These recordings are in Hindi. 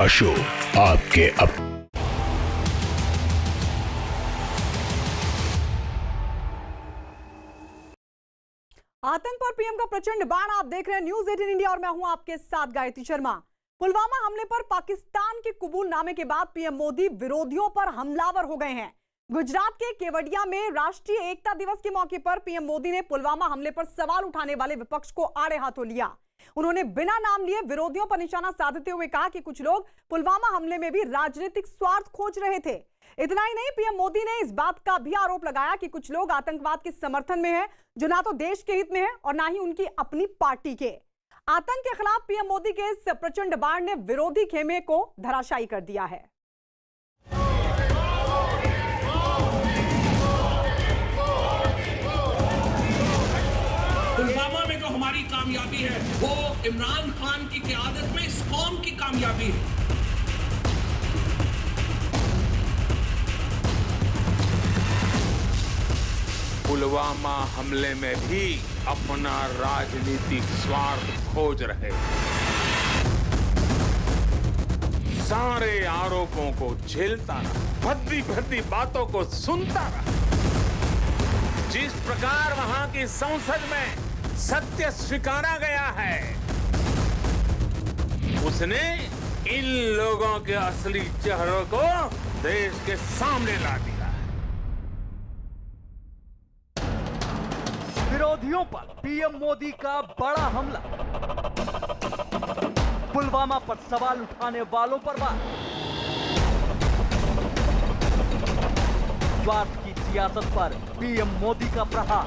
अशोक आपके आतंक पर पीएम का प्रचंड बाण। आप देख रहे हैं न्यूज 18 इंडिया और मैं हूं आपके साथ गायत्री शर्मा। पुलवामा हमले पर पाकिस्तान के कबूलनामे के बाद पीएम मोदी विरोधियों पर हमलावर हो गए हैं। गुजरात के केवडिया में राष्ट्रीय एकता दिवस के मौके पर पीएम मोदी ने पुलवामा हमले पर सवाल उठाने वाले विपक्ष को आड़े हाथों लिया। उन्होंने बिना नाम लिए विरोधियों पर निशाना साधते हुए कहा कि कुछ लोग पुलवामा हमले में भी राजनीतिक स्वार्थ खोज रहे थे। इतना ही नहीं, पीएम मोदी ने इस बात का भी आरोप लगाया कि कुछ लोग आतंकवाद के समर्थन में हैं, जो ना तो देश के हित में है और ना ही उनकी अपनी पार्टी के। आतंक के खिलाफ पीएम मोदी के इस प्रचंड बाण ने विरोधी खेमे को धराशायी कर दिया है। पुलवामा में जो हमारी कामयाबी है वो इमरान खान की क़यादत में इस कौम की कामयाबी है। पुलवामा हमले में भी अपना राजनीतिक स्वार्थ खोज रहे, सारे आरोपों को झेलता रहा, भद्दी भद्दी बातों को सुनता रहा। जिस प्रकार वहां की संसद में सत्य स्वीकारा गया है, उसने इन लोगों के असली चेहरों को देश के सामने ला दिया। विरोधियों पर पीएम मोदी का बड़ा हमला, पुलवामा पर सवाल उठाने वालों पर वार, स्वार्थ की सियासत पर पीएम मोदी का प्रहार,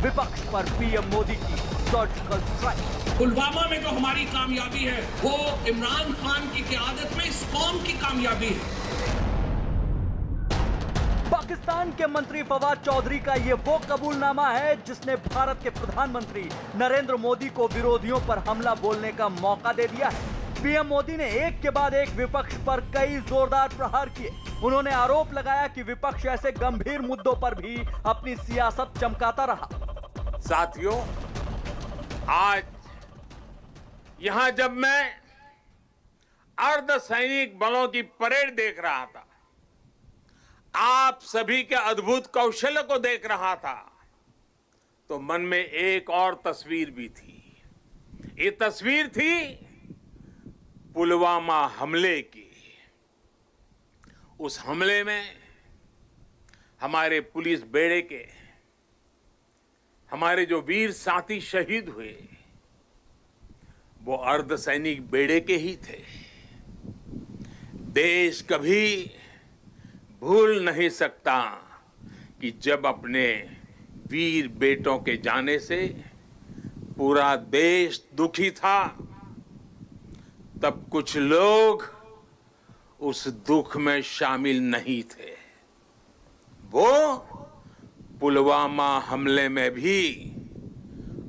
विपक्ष पर पीएम मोदी की सर्जिकल स्ट्राइक। पुलवामा में जो हमारी कामयाबी है वो इमरान खान की क़यादत में इस कौम की कामयाबी है। पाकिस्तान के मंत्री फवाद चौधरी का ये वो कबूलनामा है जिसने भारत के प्रधानमंत्री नरेंद्र मोदी को विरोधियों पर हमला बोलने का मौका दे दिया है। पीएम मोदी ने एक के बाद एक विपक्ष पर कई जोरदार प्रहार किए। उन्होंने आरोप लगाया कि विपक्ष ऐसे गंभीर मुद्दों पर भी अपनी सियासत चमकाता रहा। साथियों, आज यहां जब मैं अर्धसैनिक बलों की परेड देख रहा था, आप सभी के अद्भुत कौशल्य को देख रहा था, तो मन में एक और तस्वीर भी थी। ये तस्वीर थी पुलवामा हमले की। उस हमले में हमारे पुलिस बेड़े के हमारे जो वीर साथी शहीद हुए, वो अर्धसैनिक बेड़े के ही थे। देश कभी भूल नहीं सकता कि जब अपने वीर बेटों के जाने से पूरा देश दुखी था, तब कुछ लोग उस दुख में शामिल नहीं थे। वो पुलवामा हमले में भी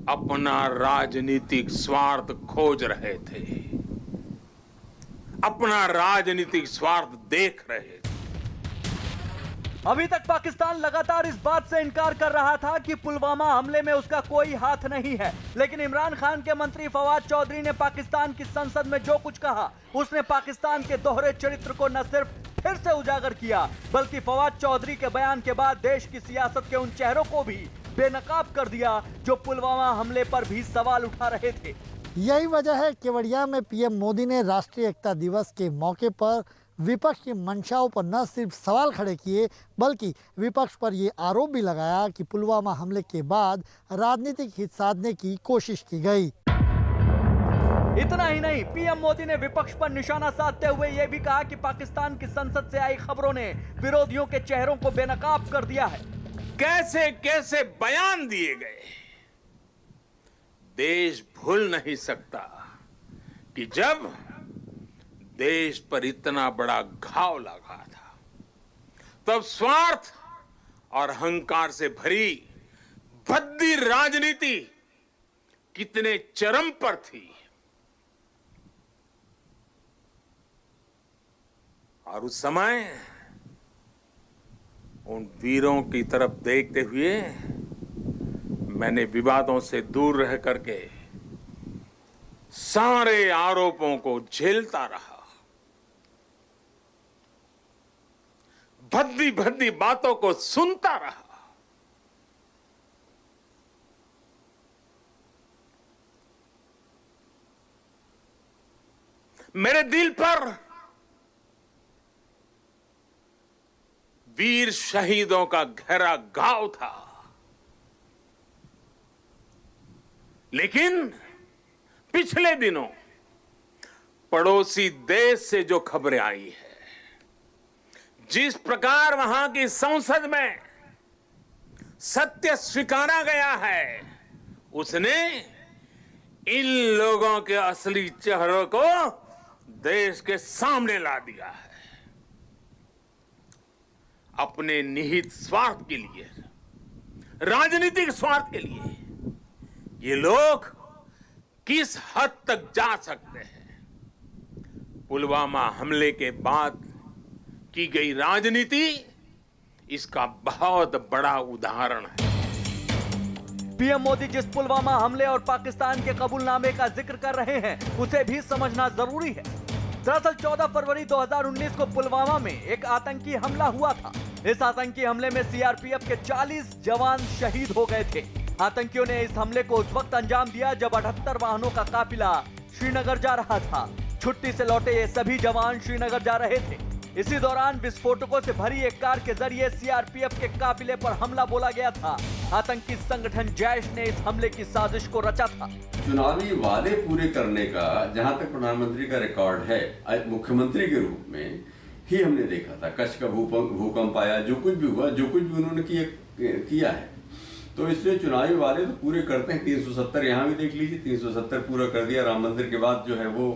अपना राजनीतिक स्वार्थ खोज रहे थे, अपना राजनीतिक स्वार्थ देख रहे थे। अभी तक पाकिस्तान लगातार इस बात से इनकार कर रहा था कि पुलवामा हमले में उसका कोई हाथ नहीं है, लेकिन इमरान खान के मंत्री फवाद चौधरी ने पाकिस्तान की संसद में जो कुछ कहा, उसने पाकिस्तान के दोहरे चरित्र को न सिर्फ फिर से उजागर किया, बल्कि फवाद चौधरी के बयान के बाद देश की सियासत के उन चेहरों को भी बेनकाब कर दिया जो पुलवामा हमले पर भी सवाल उठा रहे थे। यही वजह है केवड़िया में पीएम मोदी ने राष्ट्रीय एकता दिवस के मौके पर विपक्ष की मंशाओं पर न सिर्फ सवाल खड़े किए, बल्कि विपक्ष पर ये आरोप भी लगाया कि पुलवामा हमले के बाद राजनीतिक हित साधने की कोशिश की गई। इतना ही नहीं, पीएम मोदी ने विपक्ष पर निशाना साधते हुए यह भी कहा कि पाकिस्तान की संसद से आई खबरों ने विरोधियों के चेहरों को बेनकाब कर दिया है। कैसे कैसे बयान दिए गए। देश भूल नहीं सकता कि जब देश पर इतना बड़ा घाव लगा था, तब स्वार्थ और अहंकार से भरी भद्दी राजनीति कितने चरम पर थी। और उस समय उन वीरों की तरफ देखते हुए मैंने विवादों से दूर रह करके सारे आरोपों को झेलता रहा, भद्दी भद्दी बातों को सुनता रहा। मेरे दिल पर वीर शहीदों का गहरा घाव था, लेकिन पिछले दिनों पड़ोसी देश से जो खबरें आई है, जिस प्रकार वहां की संसद में सत्य स्वीकारा गया है, उसने इन लोगों के असली चेहरों को देश के सामने ला दिया है। अपने निहित स्वार्थ के लिए, राजनीतिक स्वार्थ के लिए ये लोग किस हद तक जा सकते हैं। पुलवामा हमले के बाद की गई राजनीति इसका बहुत बड़ा उदाहरण है। पीएम मोदी जिस पुलवामा हमले और पाकिस्तान के कबूलनामे का जिक्र कर रहे हैं, उसे भी समझना जरूरी है। दरअसल 14 फरवरी 2019 को पुलवामा में एक आतंकी हमला हुआ था। इस आतंकी हमले में सीआरपीएफ के 40 जवान शहीद हो गए थे। आतंकियों ने इस हमले को उस वक्त अंजाम दिया जब 78 वाहनों का काफिला श्रीनगर जा रहा था। छुट्टी से लौटे ये सभी जवान श्रीनगर जा रहे थे। इसी दौरान विस्फोटकों से भरी एक कार के जरिए सीआरपीएफ के काफिले पर हमला बोला गया था। आतंकी संगठन जैश ने इस हमले की साजिश को रचा था। चुनावी वादे पूरे करने का जहां तक प्रधानमंत्री का रिकॉर्ड है, मुख्यमंत्री के रूप में ही हमने देखा था। कच्छ का भूकंप आया, जो कुछ भी हुआ, जो कुछ भी उन्होंने किया है, तो इसलिए चुनावी वादे तो पूरे करते हैं। 370 यहाँ भी देख लीजिए, 370 पूरा कर दिया। राम मंदिर के बाद जो है वो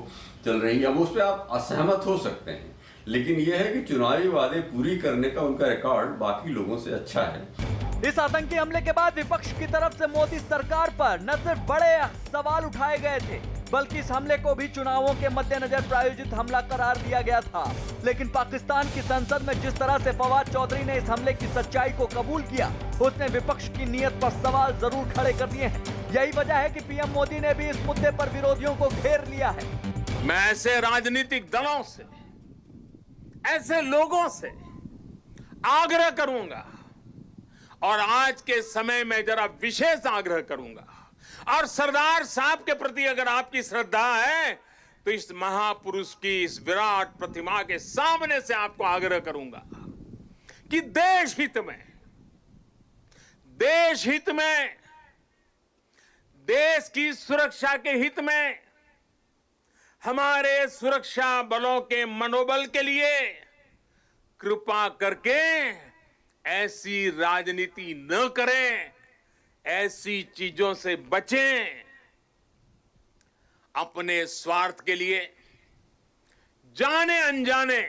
चल रही है। अब उस पर आप असहमत हो सकते हैं, लेकिन यह है कि चुनावी वादे पूरी करने का उनका रिकॉर्ड बाकी लोगों से अच्छा है। इस आतंकी हमले के बाद विपक्ष की तरफ से मोदी सरकार पर न सिर्फ बड़े सवाल उठाए गए थे, बल्कि इस हमले को भी चुनावों के मद्देनजर प्रायोजित हमला करार दिया गया था। लेकिन पाकिस्तान की संसद में जिस तरह से फवाद चौधरी ने इस हमले की सच्चाई को कबूल किया, उसने विपक्ष की नीयत पर सवाल जरूर खड़े कर दिए हैं। यही वजह है कि पीएम मोदी ने भी इस मुद्दे पर विरोधियों को घेर लिया है। मैं ऐसे राजनीतिक दलों से, ऐसे लोगों से आग्रह करूंगा, और आज के समय में जरा विशेष आग्रह करूंगा, और सरदार साहब के प्रति अगर आपकी श्रद्धा है तो इस महापुरुष की इस विराट प्रतिमा के सामने से आपको आग्रह करूंगा कि देश हित में, देश की सुरक्षा के हित में, हमारे सुरक्षा बलों के मनोबल के लिए कृपा करके ऐसी राजनीति न करें, ऐसी चीजों से बचें। अपने स्वार्थ के लिए जाने अनजाने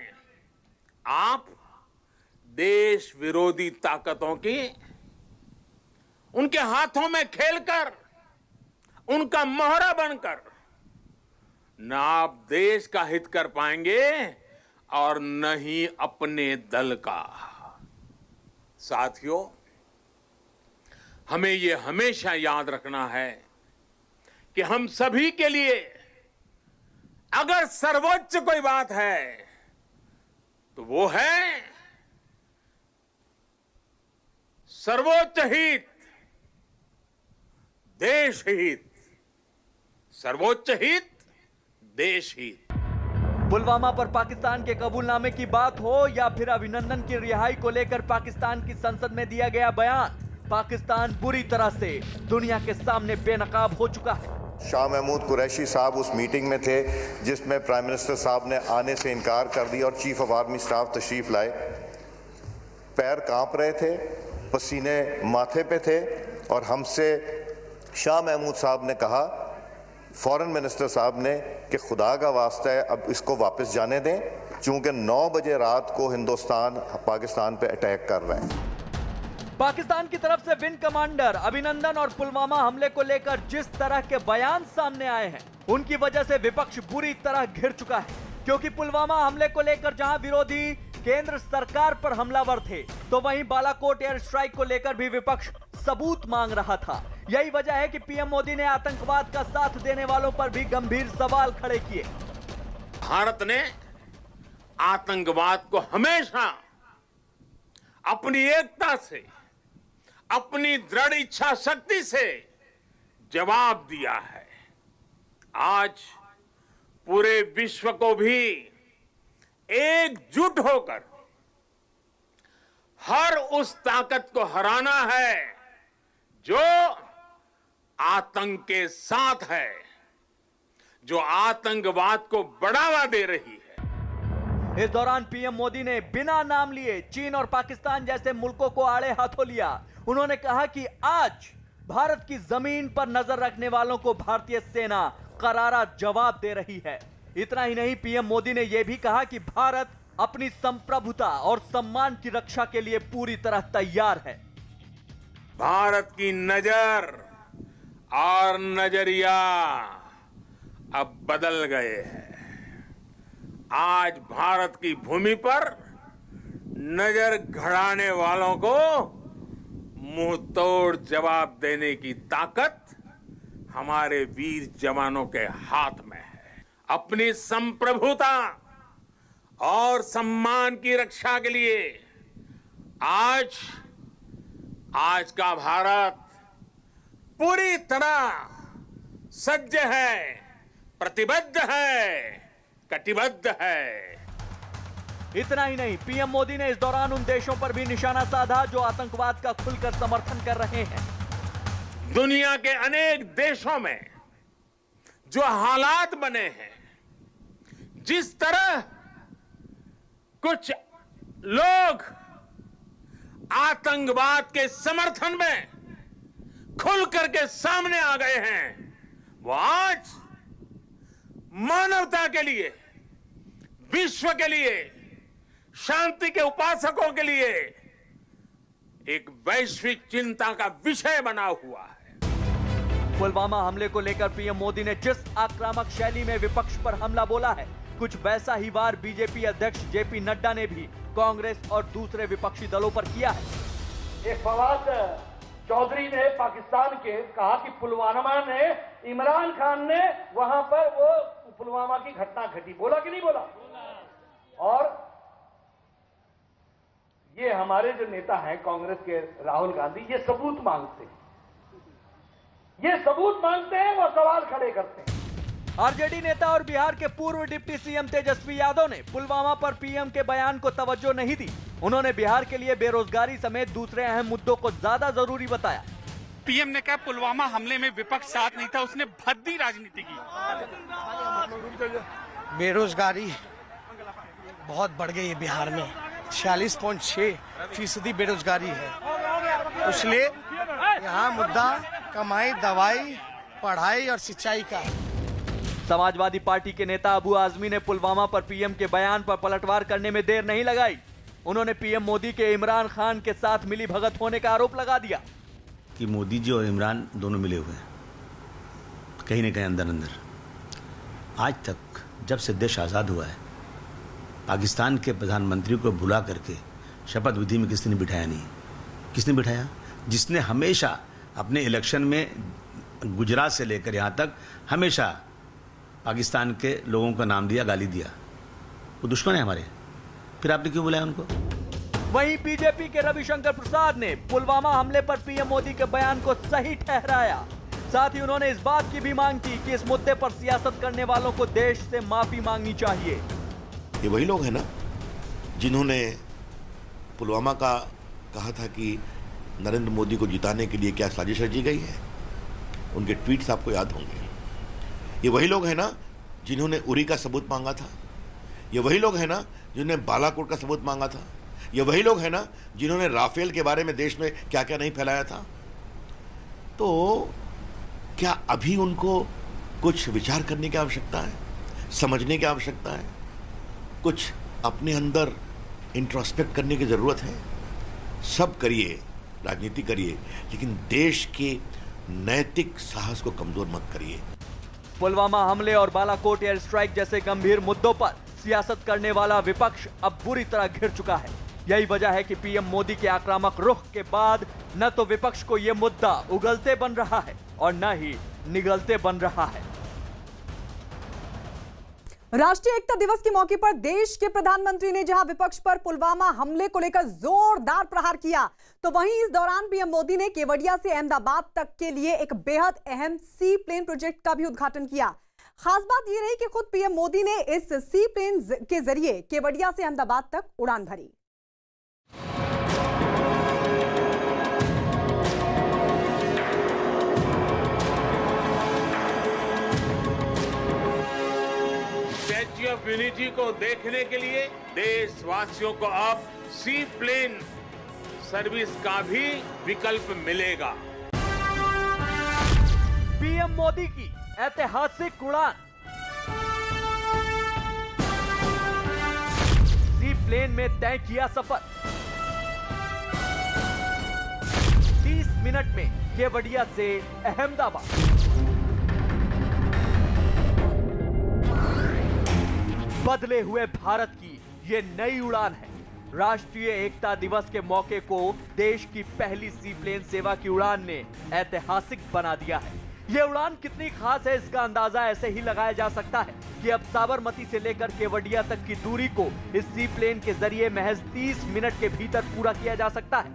आप देश विरोधी ताकतों की उनके हाथों में खेलकर, उनका मोहरा बनकर न आप देश का हित कर पाएंगे और न ही अपने दल का। साथियों, हमें ये हमेशा याद रखना है कि हम सभी के लिए अगर सर्वोच्च कोई बात है तो वो है सर्वोच्च हित, देश हित। सर्वोच्च हित, देश हित। पुलवामा पर पाकिस्तान के कबूलनामे की बात हो या फिर अभिनंदन की रिहाई को लेकर पाकिस्तान की संसद में दिया गया बयान, पाकिस्तान बुरी तरह से दुनिया के सामने बेनकाब हो चुका है। शाह महमूद कुरैशी साहब उस मीटिंग में थे जिसमें प्राइम मिनिस्टर साहब ने आने से इनकार कर दिया और चीफ ऑफ आर्मी स्टाफ तशरीफ लाए। पैर कांप रहे थे, पसीने माथे पे थे, और हमसे शाह महमूद साहब ने कहा, फॉरेन मिनिस्टर साहब ने, कि खुदा का वास्ता है अब इसको वापस जाने दें, चूंकि 9 बजे रात को हिंदुस्तान पाकिस्तान पे अटैक कर रहे हैं। पाकिस्तान की तरफ से विंग कमांडर अभिनंदन और पुलवामा हमले को लेकर जिस तरह के बयान सामने आए हैं, उनकी वजह से विपक्ष बुरी तरह घिर चुका है। क्योंकि पुलवामा हमले को लेकर जहां विरोधी केंद्र सरकार पर हमलावर थे, तो वहीं बालाकोट एयर स्ट्राइक को लेकर भी विपक्ष सबूत मांग रहा था। यही वजह है कि पीएम मोदी ने आतंकवाद का साथ देने वालों पर भी गंभीर सवाल खड़े किए। भारत ने आतंकवाद को हमेशा अपनी एकता से, अपनी दृढ़ इच्छा शक्ति से जवाब दिया है। आज पूरे विश्व को भी एकजुट होकर हर उस ताकत को हराना है जो आतंक के साथ है, जो आतंकवाद को बढ़ावा दे रही है। इस दौरान पीएम मोदी ने बिना नाम लिए चीन और पाकिस्तान जैसे मुल्कों को आड़े हाथों लिया। उन्होंने कहा कि आज भारत की जमीन पर नजर रखने वालों को भारतीय सेना करारा जवाब दे रही है। इतना ही नहीं, पीएम मोदी ने यह भी कहा कि भारत अपनी संप्रभुता और सम्मान की रक्षा के लिए पूरी तरह तैयार है। भारत की नजर और नजरिया अब बदल गए हैं। आज भारत की भूमि पर नजर गड़ाने वालों को मुंह तोड़ जवाब देने की ताकत हमारे वीर जवानों के हाथ में है। अपनी संप्रभुता और सम्मान की रक्षा के लिए आज का भारत पूरी तरह सज्ज है, प्रतिबद्ध है, कटिबद्ध है। इतना ही नहीं, पीएम मोदी ने इस दौरान उन देशों पर भी निशाना साधा जो आतंकवाद का खुलकर समर्थन कर रहे हैं। दुनिया के अनेक देशों में जो हालात बने हैं, जिस तरह कुछ लोग आतंकवाद के समर्थन में खुल करके सामने आ गए हैं, वो आज मानवता के लिए, विश्व के लिए, शांति के उपासकों के लिए एक वैश्विक चिंता का विषय बना हुआ है। पुलवामा हमले को लेकर पीएम मोदी ने जिस आक्रामक शैली में विपक्ष पर हमला बोला है, कुछ वैसा ही वार बीजेपी अध्यक्ष जेपी नड्डा ने भी कांग्रेस और दूसरे विपक्षी दलों पर किया है। एक फवाद चौधरी ने पाकिस्तान के कहा कि पुलवामा ने, इमरान खान ने वहां पर वो पुलवामा की घटना घटी, बोला कि नहीं बोला? और ये हमारे जो नेता हैं कांग्रेस के, राहुल गांधी, ये सबूत मांगते हैं, वो सवाल खड़े करते हैं। आरजेडी नेता और बिहार के पूर्व डिप्टी सीएम तेजस्वी यादव ने पुलवामा पर पीएम के बयान को तवज्जो नहीं दी। उन्होंने बिहार के लिए बेरोजगारी समेत दूसरे अहम मुद्दों को ज्यादा जरूरी बताया। पीएम ने कहा पुलवामा हमले में विपक्ष साथ नहीं था, उसने भद्दी राजनीति की। बेरोजगारी बहुत बढ़ गई है बिहार में, 46.6% बेरोजगारी है। इसलिए यहाँ मुद्दा कमाई, दवाई, पढ़ाई और सिंचाई का है। समाजवादी पार्टी के नेता अबू आजमी ने पुलवामा पर पीएम के बयान पर पलटवार करने में देर नहीं लगाई। उन्होंने पीएम मोदी के इमरान खान के साथ मिली भगत होने का आरोप लगा दिया कि मोदी जी और इमरान दोनों मिले हुए हैं, कहीं न कहीं अंदर अंदर। आज तक जब से देश आज़ाद हुआ है, पाकिस्तान के प्रधानमंत्री को बुला करके शपथ विधि में किसी ने बिठाया नहीं। किसने बिठाया? जिसने हमेशा अपने इलेक्शन में गुजरात से लेकर यहाँ तक हमेशा पाकिस्तान के लोगों का नाम दिया, गाली दिया। वो दुश्मन है हमारे, फिर आपने क्यों बुलाया उनको? वहीं बीजेपी के रविशंकर प्रसाद ने पुलवामा हमले पर पीएम मोदी के बयान को सही ठहराया। साथ ही उन्होंने इस बात की भी मांग की कि इस मुद्दे पर सियासत करने वालों को देश से माफी मांगनी चाहिए। ये वही लोग हैं ना जिन्होंने पुलवामा का कहा था कि नरेंद्र मोदी को जिताने के लिए क्या साजिश रची गई है। उनके ट्वीट्स आपको याद होंगे। ये वही लोग हैं ना जिन्होंने उरी का सबूत मांगा था। ये वही लोग हैं ना जिन्होंने बालाकोट का सबूत मांगा था। ये वही लोग हैं ना जिन्होंने राफेल के बारे में देश में क्या क्या नहीं फैलाया था। तो क्या अभी उनको कुछ विचार करने की आवश्यकता है, समझने की आवश्यकता है, कुछ अपने अंदर इंट्रोस्पेक्ट करने की जरूरत है? सब करिए, राजनीति करिए, लेकिन देश के नैतिक साहस को कमजोर मत करिए। पुलवामा हमले और बालाकोट एयर स्ट्राइक जैसे गंभीर मुद्दों पर सियासत करने वाला विपक्ष अब बुरी तरह घिर चुका है। यही वजह है कि पीएम मोदी के आक्रामक रुख के बाद न तो विपक्ष को यह मुद्दा उगलते बन रहा है और न ही निगलते बन रहा है। राष्ट्रीय एकता दिवस के मौके पर देश के प्रधानमंत्री ने जहां विपक्ष पर पुलवामा हमले को लेकर जोरदार प्रहार किया, तो वहीं इस दौरान पीएम मोदी ने केवड़िया से अहमदाबाद तक के लिए एक बेहद अहम सी प्लेन प्रोजेक्ट का भी उद्घाटन किया। खास बात यह रही कि खुद पीएम मोदी ने इस सी प्लेन के जरिए केवड़िया से अहमदाबाद तक उड़ान भरी। स्टैच्यू ऑफ यूनिटी को देखने के लिए देशवासियों को अब सी प्लेन सर्विस का भी विकल्प मिलेगा। पीएम मोदी की ऐतिहासिक उड़ान, सी प्लेन में तय किया सफर, 30 मिनट में केवड़िया से अहमदाबाद। बदले हुए भारत की ये नई उड़ान है। राष्ट्रीय एकता दिवस के मौके को देश की पहली सी प्लेन सेवा की उड़ान ने ऐतिहासिक बना दिया है। ये उड़ान कितनी खास है इसका अंदाजा ऐसे ही लगाया जा सकता है कि अब साबरमती से लेकर केवड़िया तक की दूरी को इस सी प्लेन के जरिए महज 30 मिनट के भीतर पूरा किया जा सकता है।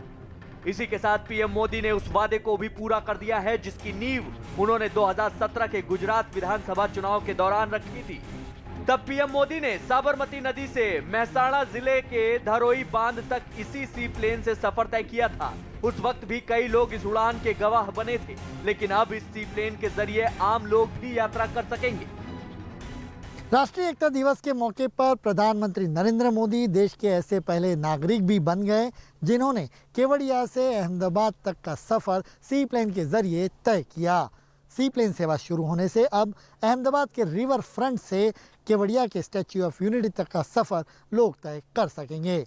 इसी के साथ पीएम मोदी ने उस वादे को भी पूरा कर दिया है जिसकी नींव उन्होंने 2017 के गुजरात विधानसभा चुनाव के दौरान रखी थी। तब पीएम मोदी ने साबरमती नदी से महसाणा जिले के धरोई बांध तक इसी सी प्लेन से सफर तय किया था। उस वक्त भी कई लोग इस उड़ान के गवाह बने थे, लेकिन अब इस सी प्लेन के जरिए आम लोग भी यात्रा कर सकेंगे। राष्ट्रीय एकता दिवस के मौके पर प्रधानमंत्री नरेंद्र मोदी देश के ऐसे पहले नागरिक भी बन गए जिन्होंने केवड़िया से अहमदाबाद तक का सफर सी प्लेन के जरिए तय किया। सी प्लेन सेवा शुरू होने से अब अहमदाबाद के रिवर फ्रंट से केवड़िया के स्टैच्यू ऑफ यूनिटी तक का सफर लोग तय कर सकेंगे।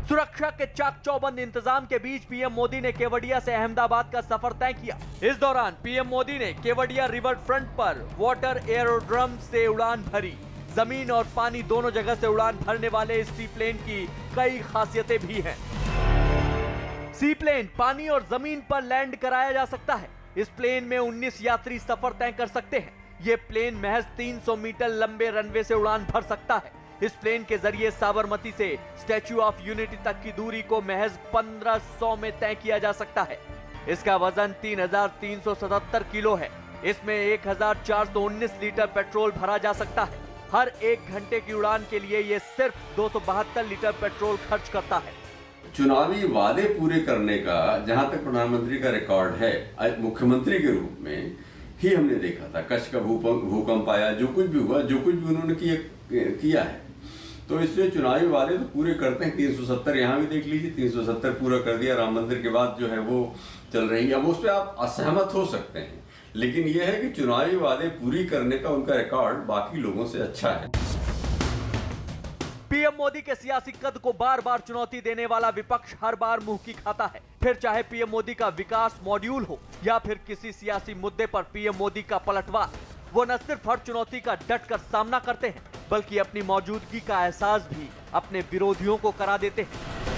सुरक्षा के चाक चौबंद इंतजाम के बीच पीएम मोदी ने केवड़िया से अहमदाबाद का सफर तय किया। इस दौरान पीएम मोदी ने केवड़िया रिवर फ्रंट पर वाटर एयरोड्रम से उड़ान भरी। जमीन और पानी दोनों जगह से उड़ान भरने वाले इस सी प्लेन की कई खासियतें भी हैं। सी प्लेन पानी और जमीन पर लैंड कराया जा सकता है। इस प्लेन में 19 यात्री सफर तय कर सकते हैं। ये प्लेन महज 300 मीटर लंबे रनवे से उड़ान भर सकता है। इस प्लेन के जरिए साबरमती से स्टैच्यू ऑफ यूनिटी तक की दूरी को महज 1500 में तय किया जा सकता है। इसका वजन 3377 किलो है। इसमें 1419 लीटर पेट्रोल भरा जा सकता है। हर 1 घंटे की उड़ान के लिए ये सिर्फ 272 लीटर पेट्रोल खर्च करता है। चुनावी वादे पूरे करने का जहां तक प्रधानमंत्री का रिकॉर्ड है, मुख्यमंत्री के रूप में ही हमने देखा था। कच्छ का भूकंप आया, जो कुछ भी हुआ, जो कुछ भी उन्होंने किया है, तो इसलिए चुनावी वादे तो पूरे करते हैं। 370 यहाँ भी देख लीजिए, 370 पूरा कर दिया। राम मंदिर के बाद जो है वो चल रही है। अब उस पर आप असहमत हो सकते हैं, लेकिन यह है कि चुनावी वादे पूरी करने का उनका रिकॉर्ड बाकी लोगों से अच्छा है। पीएम मोदी के सियासी कद को बार बार चुनौती देने वाला विपक्ष हर बार मुंह की खाता है। फिर चाहे पीएम मोदी का विकास मॉड्यूल हो या फिर किसी सियासी मुद्दे पर पीएम मोदी का पलटवार, वो न सिर्फ हर चुनौती का डटकर सामना करते हैं, बल्कि अपनी मौजूदगी का एहसास भी अपने विरोधियों को करा देते हैं।